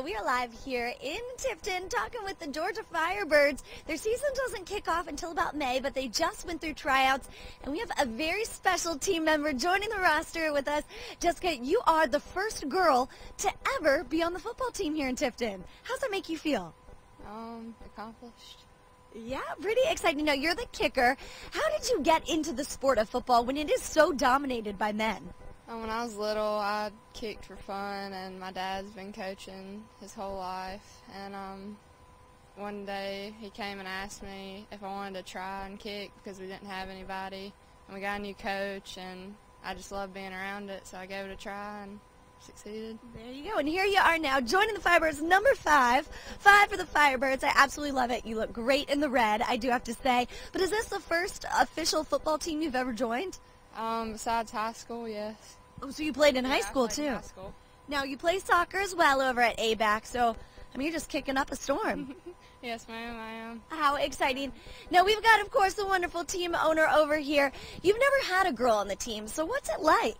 We are live here in Tifton talking with the Georgia Firebirds. Their season doesn't kick off until about May, but they just went through tryouts, and we have a very special team member joining the roster with us. Jessica, you are the first girl to ever be on the football team here in Tifton. How's that make you feel? Accomplished. Yeah, pretty exciting. Now, you're the kicker. How did you get into the sport of football when it is so dominated by men? When I was little, I kicked for fun, and my dad's been coaching his whole life. And one day he came and asked me if I wanted to try and kick because we didn't have anybody. And we got a new coach, and I just loved being around it, so I gave it a try and succeeded. There you go. And here you are now joining the Firebirds, number 5. 5 for the Firebirds. I absolutely love it. You look great in the red, I do have to say. But is this the first official football team you've ever joined? Besides high school, yes. Oh, so you played in high school, I played too. in high school. Now, you play soccer as well over at ABAC, so, I mean, you're just kicking up a storm. Yes, ma'am, I am. How exciting. Now, we've got, of course, the wonderful team owner over here. You've never had a girl on the team, so what's it like?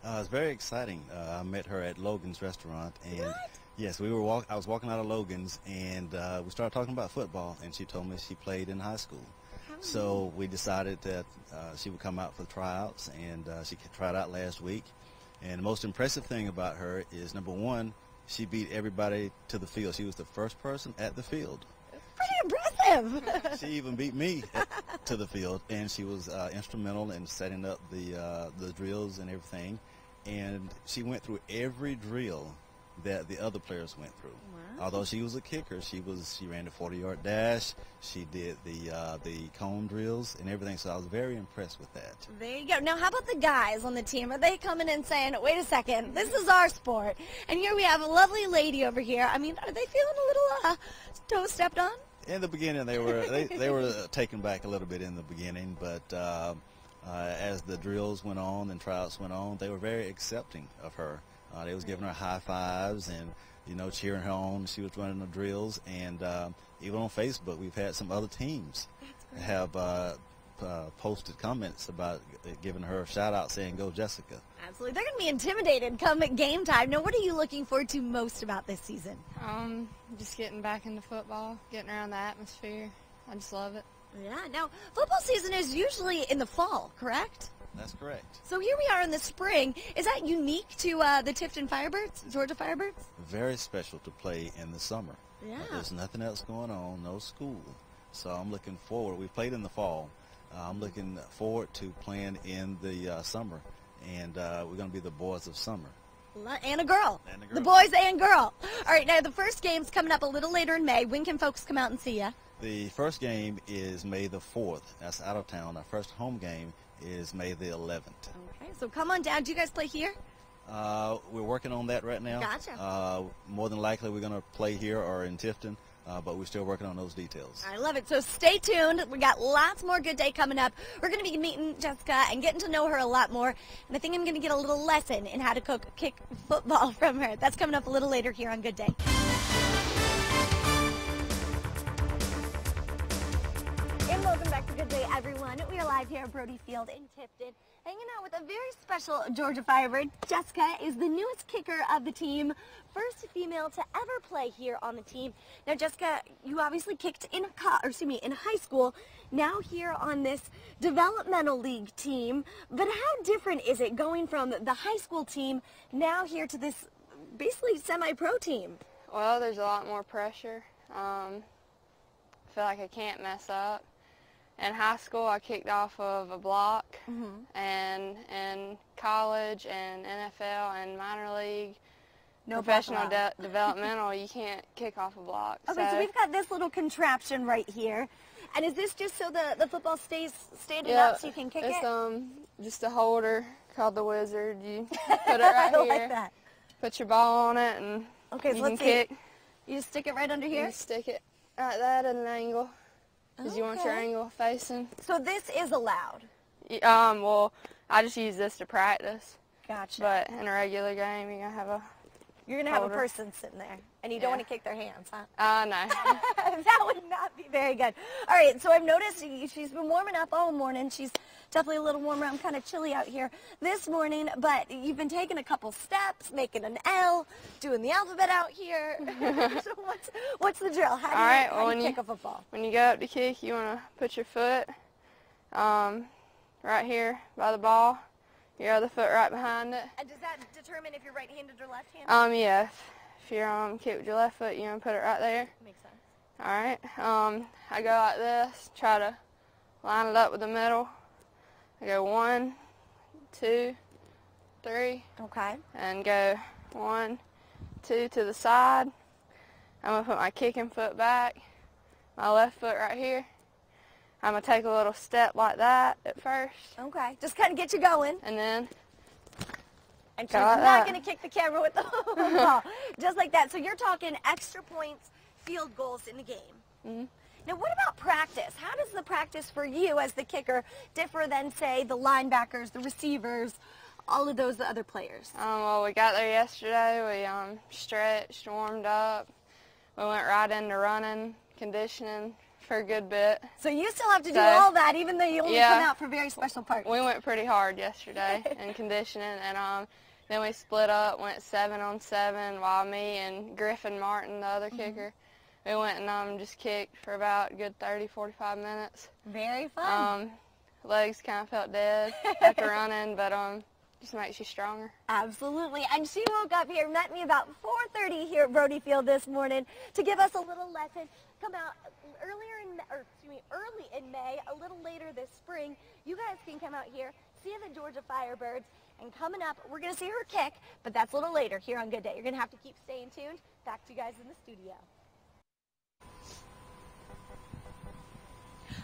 It's very exciting. I met her at Logan's restaurant, and What? yes, I was walking out of Logan's, and we started talking about football, and she told me she played in high school. So we decided that she would come out for the tryouts, and she tried out last week. And the most impressive thing about her is, number one, she beat everybody to the field. She was the first person at the field. Pretty impressive. She even beat me to the field, and she was instrumental in setting up the drills and everything. And she went through every drill that the other players went through. Wow. Although she was a kicker, she ran the 40-yard dash. She did the cone drills and everything. So I was very impressed with that. There you go. Now, how about the guys on the team? Are they coming in saying, wait a second, this is our sport? And here we have a lovely lady over here. I mean, are they feeling a little toe stepped on? In the beginning, they were taken back a little bit in the beginning, but as the drills went on and tryouts went on, they were very accepting of her. They was giving her high fives and, you know, cheering her on. She was running the drills, and even on Facebook, we've had some other teams have posted comments about giving her a shout out saying, "Go Jessica." Absolutely. They're going to be intimidated come game time. Now, what are you looking forward to most about this season? Just getting back into football, getting around the atmosphere. I just love it. Yeah. Now, football season is usually in the fall, correct? That's correct. So here we are in the spring. Is that unique to the Tifton Firebirds, Georgia Firebirds? Very special to play in the summer. Yeah. There's nothing else going on, no school. So I'm looking forward. We played in the fall. I'm looking forward to playing in the summer, and we're going to be the boys of summer. And a girl. And a girl. The boys and girl. All right, now the first game's coming up a little later in May. When can folks come out and see you? The first game is May the 4th. That's out of town. Our first home game is May the 11th. Okay, so come on down. Do you guys play here? We're working on that right now. Gotcha. More than likely we're going to play here or in Tifton, but we're still working on those details. I love it. So stay tuned. We got lots more Good Day coming up. We're going to be meeting Jessica and getting to know her a lot more. And I think I'm going to get a little lesson in how to kick football from her. That's coming up a little later here on Good Day. And welcome back to Good Day, everyone. We are live here at Brody Field in Tifton, hanging out with a very special Georgia Firebird. Jessica is the newest kicker of the team, first female to ever play here on the team. Now, Jessica, you obviously kicked in high school. Now here on this developmental league team. But how different is it going from the high school team now here to this basically semi-pro team? Well, there's a lot more pressure. I feel like I can't mess up. In high school, I kicked off of a block, and in college and NFL and minor league, professional developmental, you can't kick off a block. Okay, so we've got this little contraption right here. And is this just so the football stays standing up so you can kick it? It's just a holder called the Wizard. You put it right here. I like that. Put your ball on it, and okay, so you let's can kick. see. You just stick it right under here? You stick it like that at an angle. Because you want your angle facing. So this is allowed? Well, I just use this to practice. Gotcha. But in a regular game, you're going to have a You're going to have a person sitting there, and you don't want to kick their hands, huh? No. That would not be very good. All right, so I've noticed she's been warming up all morning. She's definitely a little warmer. I'm kind of chilly out here this morning, but you've been taking a couple steps, making an L, doing the alphabet out here. So what's the drill? How do you kick a football? When you go up to kick, you want to put your foot right here by the ball, your other foot right behind it. And does that determine if you're right-handed or left-handed? Yeah. If you're kick with your left foot, you want to put it right there. Makes sense. All right. I go like this, try to line it up with the middle. I go 1, 2, 3. Okay. And go 1, 2 to the side. I'm going to put my kicking foot back, my left foot right here. I'm going to take a little step like that at first. Okay. Just kind of get you going. And then and she's not going to kick the camera with the ball. Just like that. So you're talking extra points, field goals in the game. Mm-hmm. Now, what about practice? How does the practice for you as the kicker differ than, say, the linebackers, the receivers, all of those other players? Well, we got there yesterday. We stretched, warmed up. We went right into running, conditioning for a good bit. So you still have to do all that, even though you only come out for very special parts. We went pretty hard yesterday in conditioning, and then we split up, went 7-on-7, while me and Griffin Martin, the other kicker, we went and just kicked for about a good 30, 45 minutes. Very fun. Legs kind of felt dead after running, but just makes you stronger. Absolutely. And she woke up here, met me about 4:30 here at Brody Field this morning to give us a little lesson. Come out early in May, a little later this spring. You guys can come out here, see the Georgia Firebirds, and coming up, we're going to see her kick, but that's a little later here on Good Day. You're going to have to keep staying tuned. Back to you guys in the studio.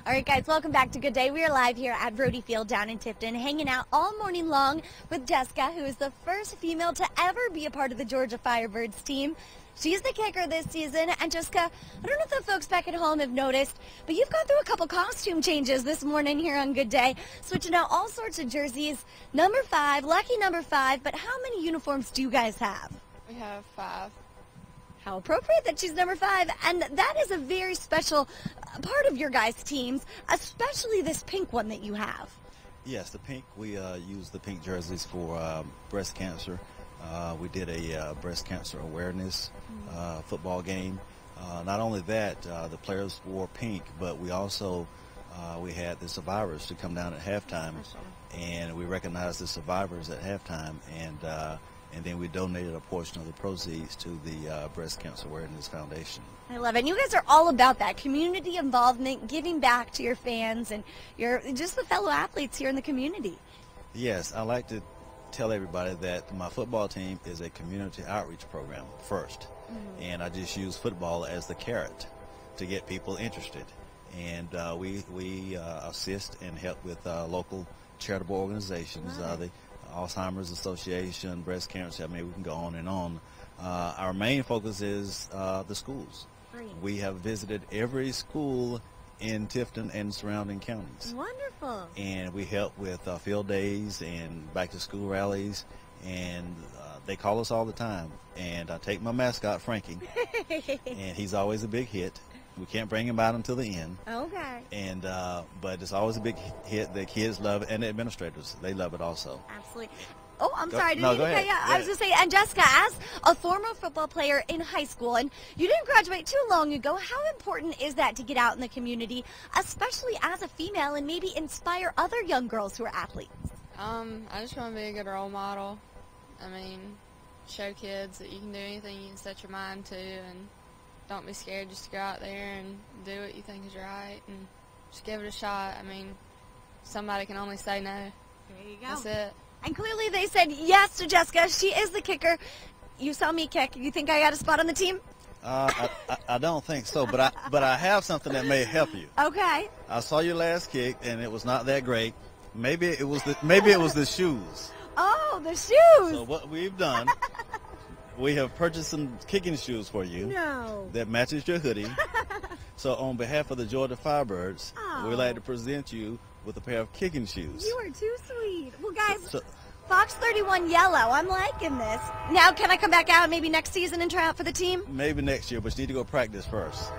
All right, guys, welcome back to Good Day. We are live here at Brody Field down in Tifton, hanging out all morning long with Jessica, who is the first female to ever be a part of the Georgia Firebirds team. She's the kicker this season. And Jessica, I don't know if the folks back at home have noticed, but you've gone through a couple costume changes this morning here on Good Day, switching out all sorts of jerseys. Number 5, lucky number 5, but how many uniforms do you guys have? We have 5. How appropriate that she's number 5, and that is a very special part of your guys' teams, especially this pink one that you have. Yes, the pink, we use the pink jerseys for breast cancer. We did a breast cancer awareness football game. Not only that, the players wore pink, but we also we had the survivors to come down at halftime, and we recognized the survivors at halftime, and then we donated a portion of the proceeds to the Breast Cancer Awareness Foundation. I love it. And you guys are all about that, community involvement, giving back to your fans and just the fellow athletes here in the community. Yes, I like to tell everybody that my football team is a community outreach program first. And I just use football as the carrot to get people interested. And we assist and help with local charitable organizations, the Alzheimer's Association, breast cancer. I mean, we can go on and on. Our main focus is the schools. We have visited every school in Tifton and surrounding counties. Wonderful. And we help with field days and back to school rallies, and they call us all the time. And I take my mascot, Frankie, and he's always a big hit. We can't bring him out until the end. Okay. And but it's always a big hit. The kids love it, and the administrators, they love it also. Absolutely. Oh, I'm sorry. No, go ahead. I was just saying, and Jessica, as a former football player in high school, and you didn't graduate too long ago, how important is that to get out in the community, especially as a female, and maybe inspire other young girls who are athletes? I just want to be a good role model. I mean, show kids that you can do anything you can set your mind to, and don't be scared just to go out there and do what you think is right, and just give it a shot. I mean, somebody can only say no. There you go. That's it. And clearly they said yes to Jessica. She is the kicker. You saw me kick. You think I got a spot on the team? I don't think so, but I have something that may help you. Okay. I saw your last kick, and it was not that great. Maybe it was the shoes. Oh, the shoes. So what we've done, we have purchased some kicking shoes for you. No. That matches your hoodie. So on behalf of the Georgia Firebirds, we'd like to present you with a pair of kicking shoes. You are too sweet. Well, guys, Fox 31 yellow. I'm liking this. Now, can I come back out maybe next season and try out for the team? Maybe next year, but you need to go practice first.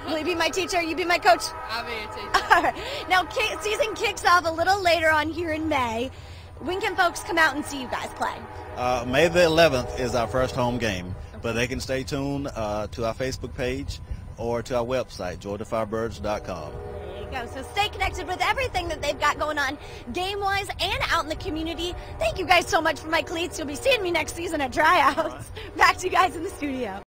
Will you be my teacher? You be my coach? I'll be your teacher. All right. Now, season kicks off a little later on here in May. When can folks come out and see you guys play? May the 11th is our first home game, but they can stay tuned to our Facebook page or to our website, GeorgiaFirebirds.com. There you go. So stay connected with everything that they've got going on game-wise and out in the community. Thank you guys so much for my cleats. You'll be seeing me next season at tryouts. Back to you guys in the studio.